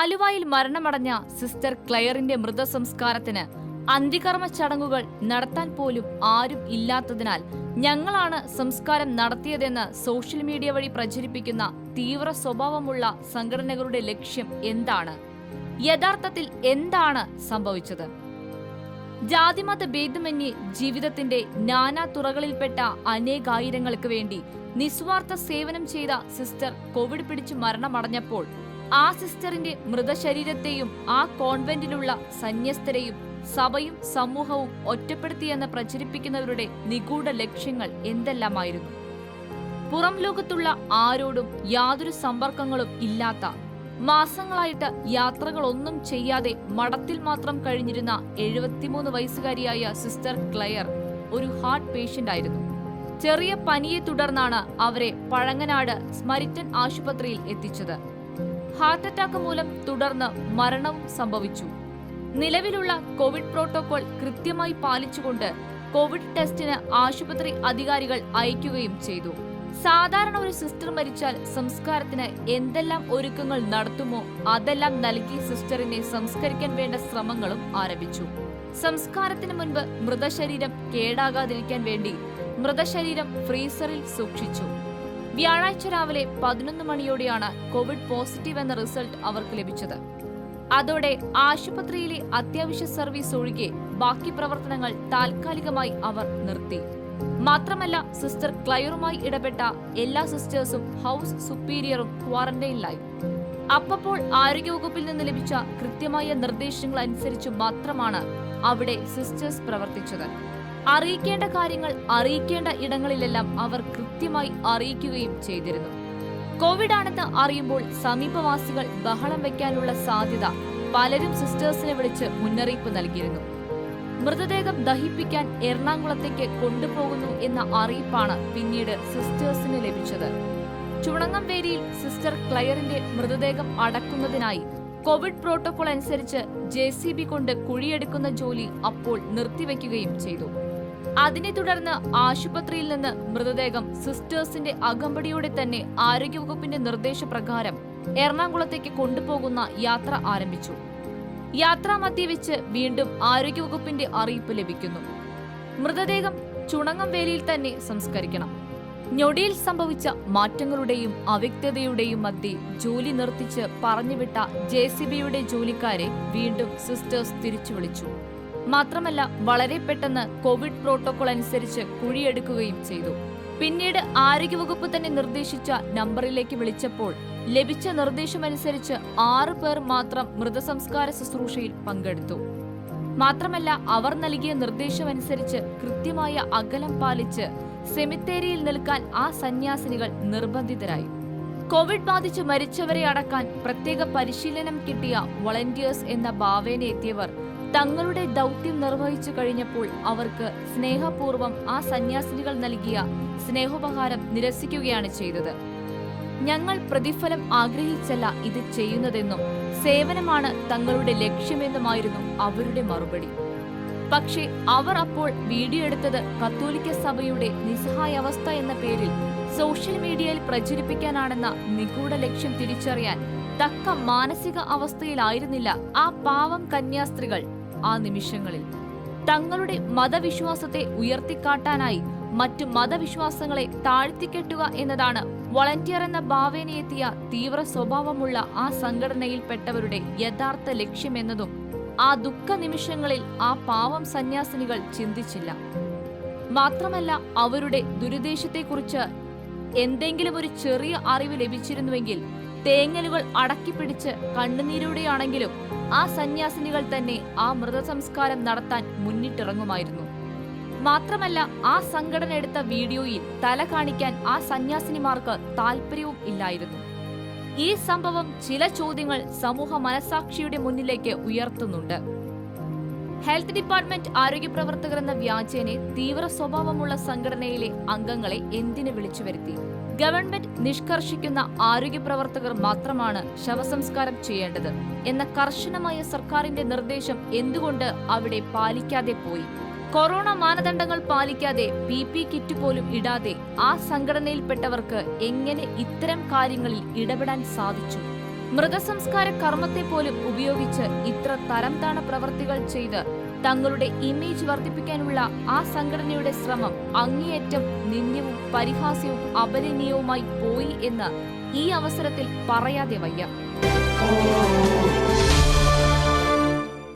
ആലുവയിൽ മരണമടഞ്ഞ സിസ്റ്റർ ക്ലെയറിന്റെ മൃതസംസ്കാരത്തിന് അന്ത്യകർമ്മ ചടങ്ങുകൾ നടത്താൻ പോലും ആരും ഇല്ലാത്തതിനാൽ ഞങ്ങളാണ് സംസ്കാരം നടത്തിയതെന്ന് സോഷ്യൽ മീഡിയ വഴി പ്രചരിപ്പിക്കുന്ന തീവ്ര സ്വഭാവമുള്ള സംഘടനകളുടെ ലക്ഷ്യം എന്താണ്? യഥാർത്ഥത്തിൽ എന്താണ് സംഭവിച്ചത്? ജാതിമത ഭേദമന്യേ ജീവിതത്തിന്റെ നാനാ തുറകളിൽപ്പെട്ട അനേകായിരങ്ങൾക്ക് വേണ്ടി നിസ്വാർത്ഥ സേവനം ചെയ്ത സിസ്റ്റർ കോവിഡ് പിടിച്ച് മരണമടഞ്ഞപ്പോൾ ആ സിസ്റ്ററിന്റെ മൃതശരീരത്തെയും ആ കോൺവെന്റിലുള്ള സന്യസ്തരെയും സഭയും സമൂഹവും ഒറ്റപ്പെടുത്തിയെന്ന് പ്രചരിപ്പിക്കുന്നവരുടെ നിഗൂഢ ലക്ഷ്യങ്ങൾ എന്തെല്ലാമായിരുന്നു? പുറം ലോകത്തുള്ള ആരോടും യാതൊരു സമ്പർക്കങ്ങളും ഇല്ലാത്ത, മാസങ്ങളായിട്ട് യാത്രകളൊന്നും ചെയ്യാതെ മഠത്തിൽ മാത്രം കഴിഞ്ഞിരുന്ന 73 വയസ്സുകാരിയായ സിസ്റ്റർ ക്ലെയർ ഒരു ഹാർട്ട് പേഷ്യന്റ് ആയിരുന്നു. ചെറിയ പനിയെ തുടർന്നാണ് അവരെ പഴങ്ങനാട് സ്മരിറ്റൻ ആശുപത്രിയിൽ എത്തിച്ചത്. ഹാർട്ട് അറ്റാക്ക് മൂലം തുടർന്ന് മരണവും സംഭവിച്ചു. നിലവിലുള്ള കോവിഡ് പ്രോട്ടോകോൾ കൃത്യമായി പാലിച്ചുകൊണ്ട് കോവിഡ് ടെസ്റ്റിന് ആശുപത്രി അധികാരികൾ അയക്കുകയും ചെയ്തു. സാധാരണ ഒരു സിസ്റ്റർ മരിച്ചാൽ സംസ്കാരത്തിന് എന്തെല്ലാം ഒരുക്കങ്ങൾ നടത്തുമോ അതെല്ലാം നൽകി സിസ്റ്ററിനെ സംസ്കരിക്കാൻ വേണ്ട ശ്രമങ്ങളും ആരംഭിച്ചു. സംസ്കാരത്തിന് മുൻപ് മൃതശരീരം കേടാകാതിരിക്കാൻ വേണ്ടി മൃതശരീരം ഫ്രീസറിൽ സൂക്ഷിച്ചു. വ്യാഴാഴ്ച രാവിലെ 11 മണിയോടെയാണ് കോവിഡ് പോസിറ്റീവ് എന്ന റിസൾട്ട് അവർക്ക് ലഭിച്ചത്. അതോടെ ആശുപത്രിയിലെ അത്യാവശ്യ സർവീസ് ഒഴികെ ബാക്കി പ്രവർത്തനങ്ങൾ താൽക്കാലികമായി അവർ നിർത്തി. മാത്രമല്ല, സിസ്റ്റർ ക്ലെയറുമായി ഇടപെട്ട എല്ലാ സിസ്റ്റേഴ്സും ഹൗസ് സുപ്പീരിയറും ക്വാറന്റൈനിലായി. അപ്പോൾ ആരോഗ്യവകുപ്പിൽ നിന്ന് ലഭിച്ച കൃത്യമായ നിർദ്ദേശങ്ങൾ അനുസരിച്ച് മാത്രമാണ് അവിടെ സിസ്റ്റേഴ്സ് പ്രവർത്തിച്ചത്. അറിയിക്കേണ്ട കാര്യങ്ങൾ അറിയിക്കേണ്ട ഇടങ്ങളിലെല്ലാം അവർ കൃത്യമായി അറിയിക്കുകയും ചെയ്തിരുന്നു. കോവിഡ് ആണെന്ന് അറിയുമ്പോൾ സമീപവാസികൾ ബഹളം വയ്ക്കാനുള്ള സാധ്യത പലരും സിസ്റ്റേഴ്സിനെ വിളിച്ച് മുന്നറിയിപ്പ് നൽകിയിരുന്നു. മൃതദേഹം ദഹിപ്പിക്കാൻ എറണാകുളത്തേക്ക് കൊണ്ടുപോകുന്നു എന്ന അറിയിപ്പാണ് പിന്നീട് സിസ്റ്റേഴ്സിന് ലഭിച്ചത്. ചുണങ്ങംവേലിയിൽ സിസ്റ്റർ ക്ലെയറിന്റെ മൃതദേഹം അടക്കുന്നതിനായി കോവിഡ് പ്രോട്ടോകോൾ അനുസരിച്ച് JCB കൊണ്ട് കുഴിയെടുക്കുന്ന ജോലി അപ്പോൾ നിർത്തിവെക്കുകയും ചെയ്തു. അതിനെ തുടർന്ന് ആശുപത്രിയിൽ നിന്ന് മൃതദേഹം സിസ്റ്റേഴ്സിന്റെ അകമ്പടിയോടെ തന്നെ ആരോഗ്യവകുപ്പിന്റെ നിർദ്ദേശപ്രകാരം എറണാകുളത്തേക്ക് കൊണ്ടുപോകുന്ന യാത്ര ആരംഭിച്ചു. യാത്രാമധ്യേ വെച്ച് വീണ്ടും ആരോഗ്യവകുപ്പിന്റെ അറിയിപ്പ് ലഭിക്കുന്നു. മൃതദേഹം ചുണങ്ങംവേലിയിൽ തന്നെ സംസ്കരിക്കണം. ഞൊടിയിൽ സംഭവിച്ച മാറ്റങ്ങളുടെയും അവ്യക്തതയുടെയും മധ്യേ ജോലി നിർത്തിച്ച് പറഞ്ഞുവിട്ട JCBയുടെ ജോലിക്കാരെ വീണ്ടും സിസ്റ്റേഴ്സ് തിരിച്ചു വിളിച്ചു. മാത്രമല്ല, വളരെ പെട്ടെന്ന് കോവിഡ് പ്രോട്ടോകോൾ അനുസരിച്ച് കുഴിയെടുക്കുകയും ചെയ്തു. പിന്നീട് ആരോഗ്യവകുപ്പ് തന്നെ നിർദ്ദേശിച്ച നമ്പറിലേക്ക് വിളിച്ചപ്പോൾ ലഭിച്ച നിർദ്ദേശമനുസരിച്ച് 6 പേർ മാത്രം മൃതസംസ്കാര ശുശ്രൂഷയിൽ പങ്കെടുത്തു. മാത്രമല്ല, അവർ നൽകിയ നിർദ്ദേശമനുസരിച്ച് കൃത്യമായ അകലം പാലിച്ച് സെമിത്തേരിയിൽ നിൽക്കാൻ ആ സന്യാസിനികൾ നിർബന്ധിതരായി. കോവിഡ് ബാധിച്ച് മരിച്ചവരെ അടക്കാൻ പ്രത്യേക പരിശീലനം കിട്ടിയ വോളണ്ടിയേഴ്സ് എന്ന ഭാവേന എത്തിയവർ തങ്ങളുടെ ദൗത്യം നിർവഹിച്ചു കഴിഞ്ഞപ്പോൾ അവർക്ക് സ്നേഹപൂർവ്വം ആ സന്യാസിനികൾ നൽകിയ സ്നേഹോപഹാരം നിരസിക്കുകയാണ് ചെയ്തത്. ഞങ്ങൾ പ്രതിഫലം ആഗ്രഹിച്ചല്ല ഇത് ചെയ്യുന്നതെന്നും സേവനമാണ് തങ്ങളുടെ ലക്ഷ്യമെന്നുമായിരുന്നു അവരുടെ മറുപടി. പക്ഷേ അവർ അപ്പോൾ വീഡിയോ എടുത്തത് കത്തോലിക്ക സഭയുടെ നിസ്സഹായാവസ്ഥ എന്ന പേരിൽ സോഷ്യൽ മീഡിയയിൽ പ്രചരിപ്പിക്കാനാണെന്ന നിഗൂഢ ലക്ഷ്യം തിരിച്ചറിയാൻ തക്ക മാനസിക അവസ്ഥയിലായിരുന്നില്ല ആ പാവം കന്യാസ്ത്രീകൾ. ആ നിമിഷങ്ങളിൽ തങ്ങളുടെ മതവിശ്വാസത്തെ ഉയർത്തിക്കാട്ടാനായി മറ്റു മതവിശ്വാസങ്ങളെ താഴ്ത്തിക്കെട്ടുക എന്നതാണ് വോളണ്ടിയർ എന്ന ഭാവേനയെത്തിയ തീവ്ര സ്വഭാവമുള്ള ആ സംഘടനയിൽപ്പെട്ടവരുടെ യഥാർത്ഥ ലക്ഷ്യമെന്നതും ആ ദുഃഖ നിമിഷങ്ങളിൽ ആ പാവം സന്യാസിനികൾ ചിന്തിച്ചില്ല. മാത്രമല്ല, അവരുടെ ദുരുദ്ദേശത്തെക്കുറിച്ച് എന്തെങ്കിലും ഒരു ചെറിയ അറിവ് ലഭിച്ചിരുന്നുവെങ്കിൽ തേങ്ങലുകൾ അടക്കിപ്പിടിച്ച് കണ്ണുനീരോടെയാണെങ്കിലും ആ സന്യാസിനികൾ തന്നെ ആ മൃതസംസ്കാരം നടത്താൻ മുന്നിട്ടിറങ്ങുമായിരുന്നു. മാത്രമല്ല, ആ സംഘടന എടുത്ത വീഡിയോയിൽ തല കാണിക്കാൻ ആ സന്യാസിനിമാർക്ക് താല്പര്യവും ഇല്ലായിരുന്നു. ഈ സംഭവം ചില ചോദ്യങ്ങൾ സമൂഹ മനസാക്ഷിയുടെ മുന്നിലേക്ക് ഉയർത്തുന്നുണ്ട്. ഹെൽത്ത് ഡിപ്പാർട്ട്മെന്റ് ആരോഗ്യ പ്രവർത്തകർ എന്ന വ്യാജേനെ തീവ്ര സ്വഭാവമുള്ള സംഘടനയിലെ അംഗങ്ങളെ എന്തിനു വിളിച്ചു വരുത്തി? ഗവൺമെന്റ് നിഷ്കർഷിക്കുന്ന ആരോഗ്യ പ്രവർത്തകർ മാത്രമാണ് ശവസംസ്കാരം ചെയ്യേണ്ടത് എന്ന കർശനമായ സർക്കാരിന്റെ നിർദ്ദേശം എന്തുകൊണ്ട് അവിടെ പാലിക്കാതെ പോയി? കൊറോണ മാനദണ്ഡങ്ങൾ പാലിക്കാതെ PP കിറ്റ് പോലും ഇടാതെ ആ സംഘടനയിൽപ്പെട്ടവർക്ക് എങ്ങനെ ഇത്തരം കാര്യങ്ങളിൽ ഇടപെടാൻ സാധിച്ചു? മൃതസംസ്കാര കർമ്മത്തെ പോലും ഉപയോഗിച്ച് ഇത്ര തരംതാണ പ്രവർത്തികൾ ചെയ്ത് തങ്ങളുടെ ഇമേജ് വർദ്ധിപ്പിക്കാനുള്ള ആ സംഘടനയുടെ ശ്രമം അങ്ങേയറ്റം നിന്ദ്യവും പരിഹാസ്യവും അപലനീയവുമായി പോയി എന്ന് ഈ അവസരത്തിൽ പറയാതെ വയ്യ.